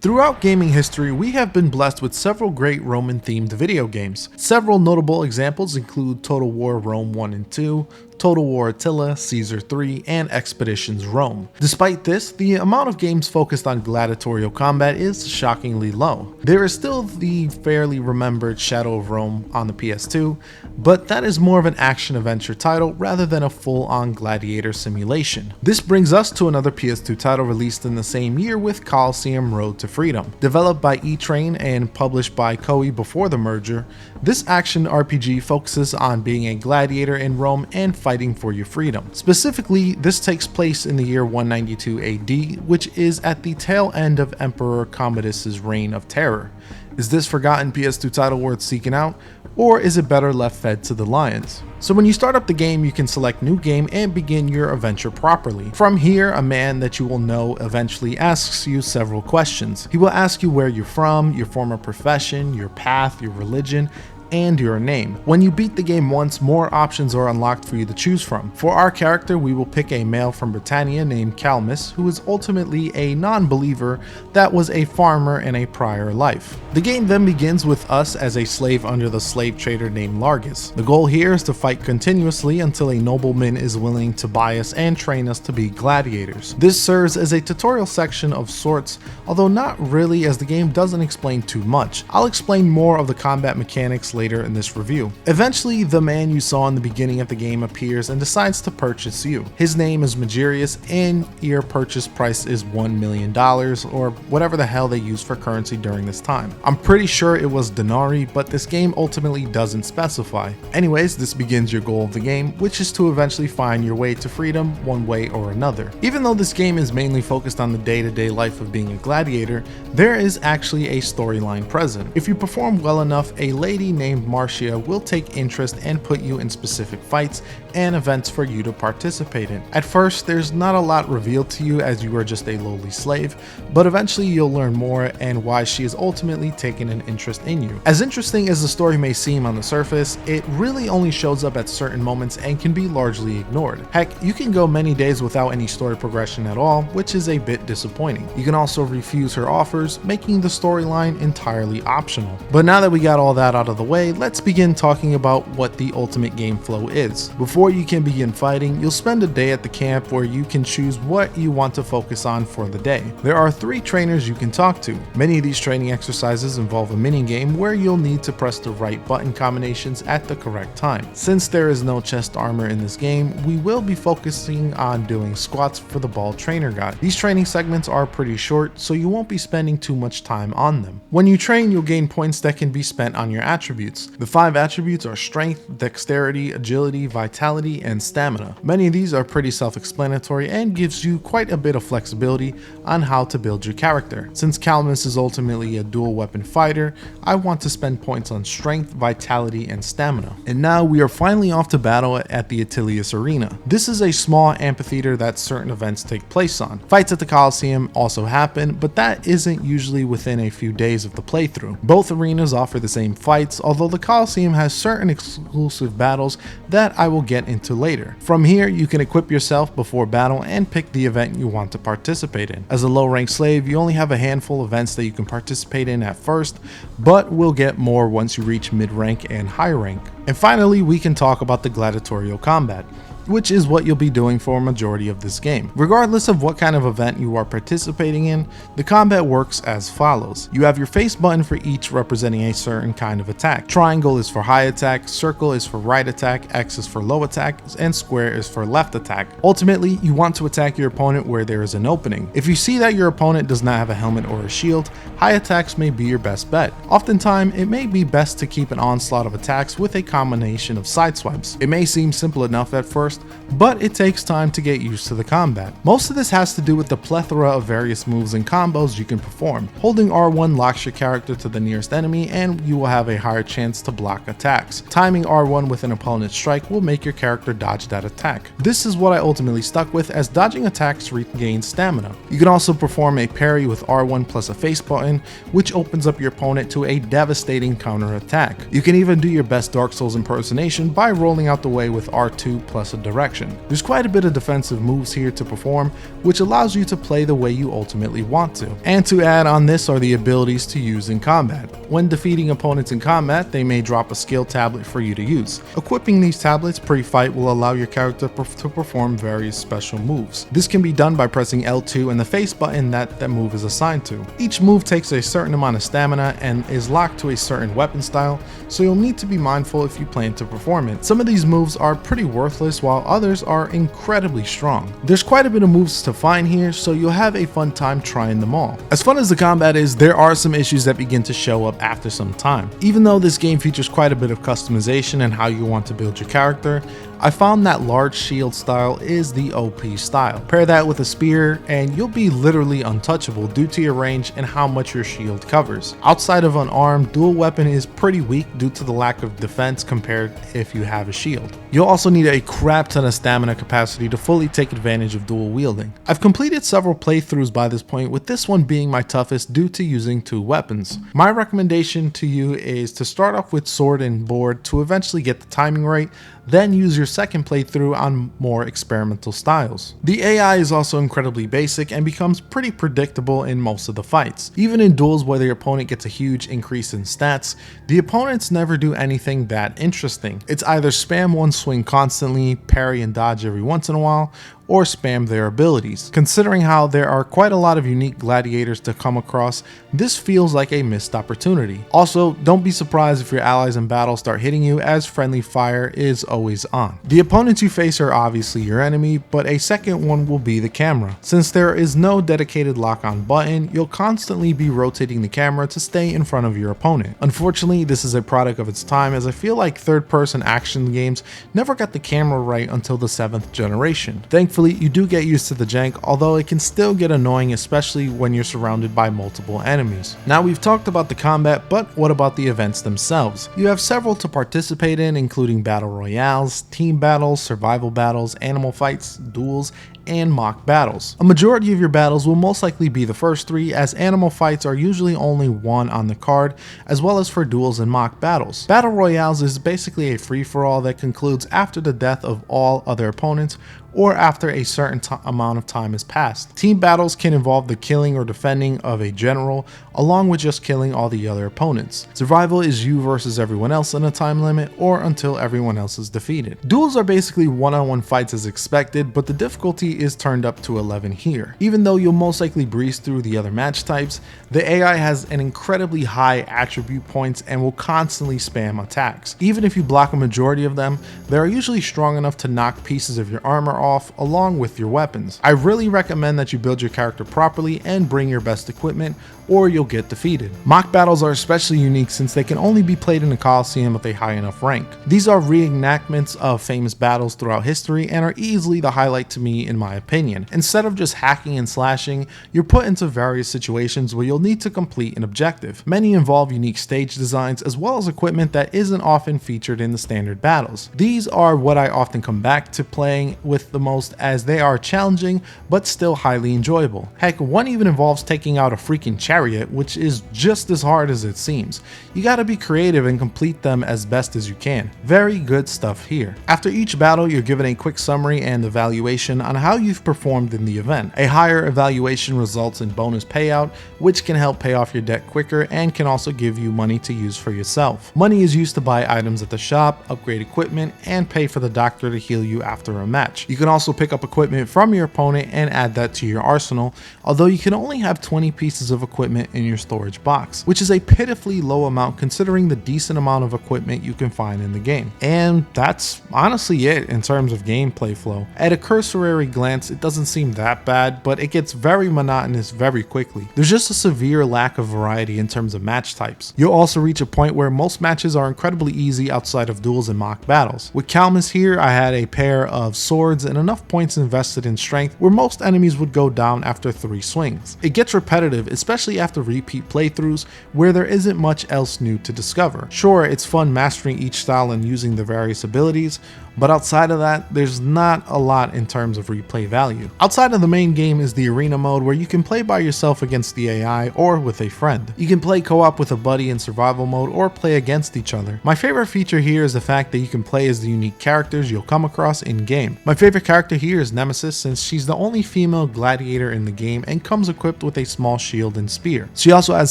Throughout gaming history, we have been blessed with several great Roman-themed video games. Several notable examples include Total War Rome 1 and 2, Total War Attila, Caesar 3, and Expeditions Rome. Despite this, the amount of games focused on gladiatorial combat is shockingly low. There is still the fairly remembered Shadow of Rome on the PS2, but that is more of an action-adventure title rather than a full-on gladiator simulation. This brings us to another PS2 title released in the same year with Coliseum Road to Freedom. Developed by E-Train and published by Koei before the merger, this action RPG focuses on being a gladiator in Rome and fighting for your freedom. Specifically, this takes place in the year 192 AD, which is at the tail end of Emperor Commodus's reign of terror. Is this forgotten PS2 title worth seeking out, or is it better left fed to the lions? So when you start up the game, you can select new game and begin your adventure properly. From here, a man that you will know eventually asks you several questions. He will ask you where you're from, your former profession, your path, your religion, and your name. When you beat the game once, more options are unlocked for you to choose from. For our character, we will pick a male from Britannia named Calmus, who is ultimately a non-believer that was a farmer in a prior life. The game then begins with us as a slave under the slave trader named Largus. The goal here is to fight continuously until a nobleman is willing to buy us and train us to be gladiators. This serves as a tutorial section of sorts, although not really, as the game doesn't explain too much. I'll explain more of the combat mechanics later in this review. Eventually, the man you saw in the beginning of the game appears and decides to purchase you. His name is Magirius and your purchase price is $1 million, or whatever the hell they use for currency during this time. I'm pretty sure it was denarii, but this game ultimately doesn't specify. Anyways, this begins your goal of the game, which is to eventually find your way to freedom one way or another. Even though this game is mainly focused on the day-to-day life of being a gladiator, there is actually a storyline present. If you perform well enough, a lady named Marcia will take interest and put you in specific fights and events for you to participate in. At first, there's not a lot revealed to you as you are just a lowly slave, but eventually you'll learn more and why she is ultimately taking an interest in you. As interesting as the story may seem on the surface, it really only shows up at certain moments and can be largely ignored. Heck, you can go many days without any story progression at all, which is a bit disappointing. You can also refuse her offers, making the storyline entirely optional. But now that we got all that out of the way, let's begin talking about what the ultimate game flow is. Before you can begin fighting, you'll spend a day at the camp where you can choose what you want to focus on for the day. There are 3 trainers you can talk to. Many of these training exercises involve a mini game where you'll need to press the right button combinations at the correct time. Since there is no chest armor in this game, we will be focusing on doing squats for the bald trainer guide. These training segments are pretty short, so you won't be spending too much time on them. When you train, you'll gain points that can be spent on your attributes. The 5 attributes are strength, dexterity, agility, vitality, and stamina. Many of these are pretty self-explanatory and gives you quite a bit of flexibility on how to build your character. Since Calmus is ultimately a dual weapon fighter, I want to spend points on strength, vitality, and stamina. And now we are finally off to battle at the Attilius Arena. This is a small amphitheater that certain events take place on. Fights at the Coliseum also happen, but that isn't usually within a few days of the playthrough. Both arenas offer the same fights, although the Coliseum has certain exclusive battles that I will get into later. From here, you can equip yourself before battle and pick the event you want to participate in. As a low-rank slave, you only have a handful of events that you can participate in at first, but will get more once you reach mid-rank and high rank. And finally, we can talk about the gladiatorial combat, which is what you'll be doing for a majority of this game. Regardless of what kind of event you are participating in, the combat works as follows. You have your face button for each representing a certain kind of attack. Triangle is for high attack, circle is for right attack, X is for low attack, and square is for left attack. Ultimately, you want to attack your opponent where there is an opening. If you see that your opponent does not have a helmet or a shield, high attacks may be your best bet. Oftentimes, it may be best to keep an onslaught of attacks with a combination of side swipes. It may seem simple enough at first, but it takes time to get used to the combat. Most of this has to do with the plethora of various moves and combos you can perform. Holding R1 locks your character to the nearest enemy and you will have a higher chance to block attacks. Timing R1 with an opponent's strike will make your character dodge that attack. This is what I ultimately stuck with, as dodging attacks regains stamina. You can also perform a parry with R1 plus a face button, which opens up your opponent to a devastating counter attack. You can even do your best Dark Souls impersonation by rolling out the way with R2 plus a of direction. There's quite a bit of defensive moves here to perform, which allows you to play the way you ultimately want to. And to add on this are the abilities to use in combat. When defeating opponents in combat, they may drop a skill tablet for you to use. Equipping these tablets pre-fight will allow your character to perform various special moves. This can be done by pressing L2 and the face button that move is assigned to. Each move takes a certain amount of stamina and is locked to a certain weapon style, so you'll need to be mindful if you plan to perform it. Some of these moves are pretty worthless while others are incredibly strong. There's quite a bit of moves to find here, so you'll have a fun time trying them all. As fun as the combat is, there are some issues that begin to show up after some time. Even though this game features quite a bit of customization and how you want to build your character, I found that large shield style is the OP style. Pair that with a spear and you'll be literally untouchable due to your range and how much your shield covers. Outside of unarmed, dual weapon is pretty weak due to the lack of defense compared if you have a shield. You'll also need a crap ton of stamina capacity to fully take advantage of dual wielding. I've completed several playthroughs by this point, with this one being my toughest due to using two weapons. My recommendation to you is to start off with sword and board to eventually get the timing right, then use your second playthrough on more experimental styles. The AI is also incredibly basic and becomes pretty predictable in most of the fights. Even in duels where the opponent gets a huge increase in stats, the opponents never do anything that interesting. It's either spam one swing constantly, parry and dodge every once in a while, or spam their abilities. Considering how there are quite a lot of unique gladiators to come across, this feels like a missed opportunity. Also, don't be surprised if your allies in battle start hitting you, as friendly fire is always on. The opponents you face are obviously your enemy, but a second one will be the camera. Since there is no dedicated lock-on button, you'll constantly be rotating the camera to stay in front of your opponent. Unfortunately, this is a product of its time, as I feel like third-person action games never got the camera right until the 7th generation. Thankfully, you do get used to the jank, although it can still get annoying, especially when you're surrounded by multiple enemies. Now, we've talked about the combat, but what about the events themselves? You have several to participate in, including battle royales, team battles, survival battles, animal fights, duels, and mock battles. A majority of your battles will most likely be the first three, as animal fights are usually only one on the card, as well as for duels and mock battles. Battle royales is basically a free-for-all that concludes after the death of all other opponents, or after a certain amount of time has passed. Team battles can involve the killing or defending of a general, along with just killing all the other opponents. Survival is you versus everyone else in a time limit, or until everyone else is defeated. Duels are basically one-on-one fights as expected, but the difficulty is turned up to 11 here. Even though you'll most likely breeze through the other match types, the AI has an incredibly high attribute points and will constantly spam attacks. Even if you block a majority of them, they are usually strong enough to knock pieces of your armor off along with your weapons. I really recommend that you build your character properly and bring your best equipment, or you'll get defeated. Mock battles are especially unique since they can only be played in the Coliseum with a high enough rank. These are reenactments of famous battles throughout history and are easily the highlight to me in my opinion. Instead of just hacking and slashing, you're put into various situations where you'll need to complete an objective. Many involve unique stage designs as well as equipment that isn't often featured in the standard battles. These are what I often come back to playing with the most, as they are challenging but still highly enjoyable. Heck, one even involves taking out a freaking chariot, which is just as hard as it seems. You gotta be creative and complete them as best as you can. Very good stuff here. After each battle, you're given a quick summary and evaluation on how you've performed in the event. A higher evaluation results in bonus payout, which can help pay off your debt quicker and can also give you money to use for yourself. Money is used to buy items at the shop, upgrade equipment, and pay for the doctor to heal you after a match. You can also pick up equipment from your opponent and add that to your arsenal, although you can only have 20 pieces of equipment in your storage box, which is a pitifully low amount considering the decent amount of equipment you can find in the game. And that's honestly it in terms of gameplay flow. At a cursory glance, it doesn't seem that bad, but it gets very monotonous very quickly. There's just a severe lack of variety in terms of match types. You'll also reach a point where most matches are incredibly easy outside of duels and mock battles. With Calmus here, I had a pair of swords and enough points invested in strength where most enemies would go down after 3 swings. It gets repetitive, especially after repeat playthroughs where there isn't much else new to discover. Sure, it's fun mastering each style and using the various abilities, but outside of that, there's not a lot in terms of replay value. Outside of the main game is the arena mode where you can play by yourself against the AI or with a friend. You can play co-op with a buddy in survival mode or play against each other. My favorite feature here is the fact that you can play as the unique characters you'll come across in game. My favorite character here is Nemesis, since she's the only female gladiator in the game and comes equipped with a small shield and spear. She also has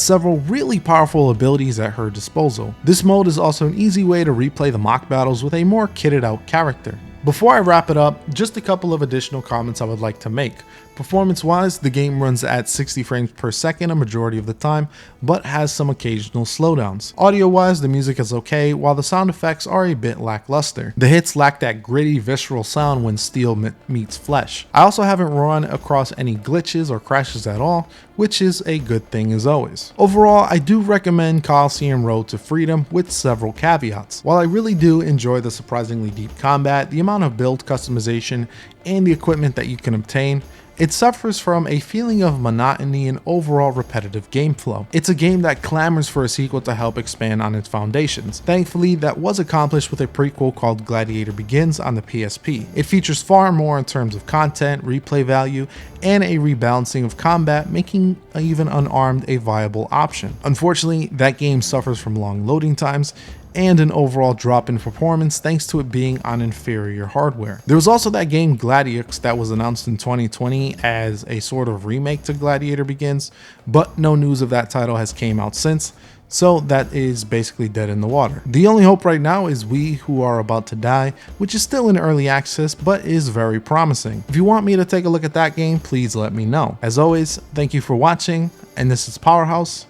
several really powerful abilities at her disposal. This mode is also an easy way to replay the mock battles with a more kitted out character. Before I wrap it up, just a couple of additional comments I would like to make. Performance wise, the game runs at 60 frames per second a majority of the time, but has some occasional slowdowns. Audio wise, the music is okay, while the sound effects are a bit lackluster. The hits lack that gritty, visceral sound when steel meets flesh. I also haven't run across any glitches or crashes at all, which is a good thing as always. Overall, I do recommend Coliseum Road to Freedom with several caveats. While I really do enjoy the surprisingly deep combat, the amount of build customization, and the equipment that you can obtain, it suffers from a feeling of monotony and overall repetitive game flow. It's a game that clamors for a sequel to help expand on its foundations. Thankfully, that was accomplished with a prequel called Gladiator Begins on the PSP. It features far more in terms of content, replay value, and a rebalancing of combat, making even unarmed a viable option. Unfortunately, that game suffers from long loading times and an overall drop in performance thanks to it being on inferior hardware. There was also that game Gladiator that was announced in 2020 as a sort of remake to Gladiator Begins, but no news of that title has came out since, so that is basically dead in the water. The only hope right now is We Who Are About to Die, which is still in early access but is very promising. If you want me to take a look at that game, please let me know. As always, thank you for watching, and this is Powerhouse,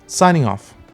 signing off.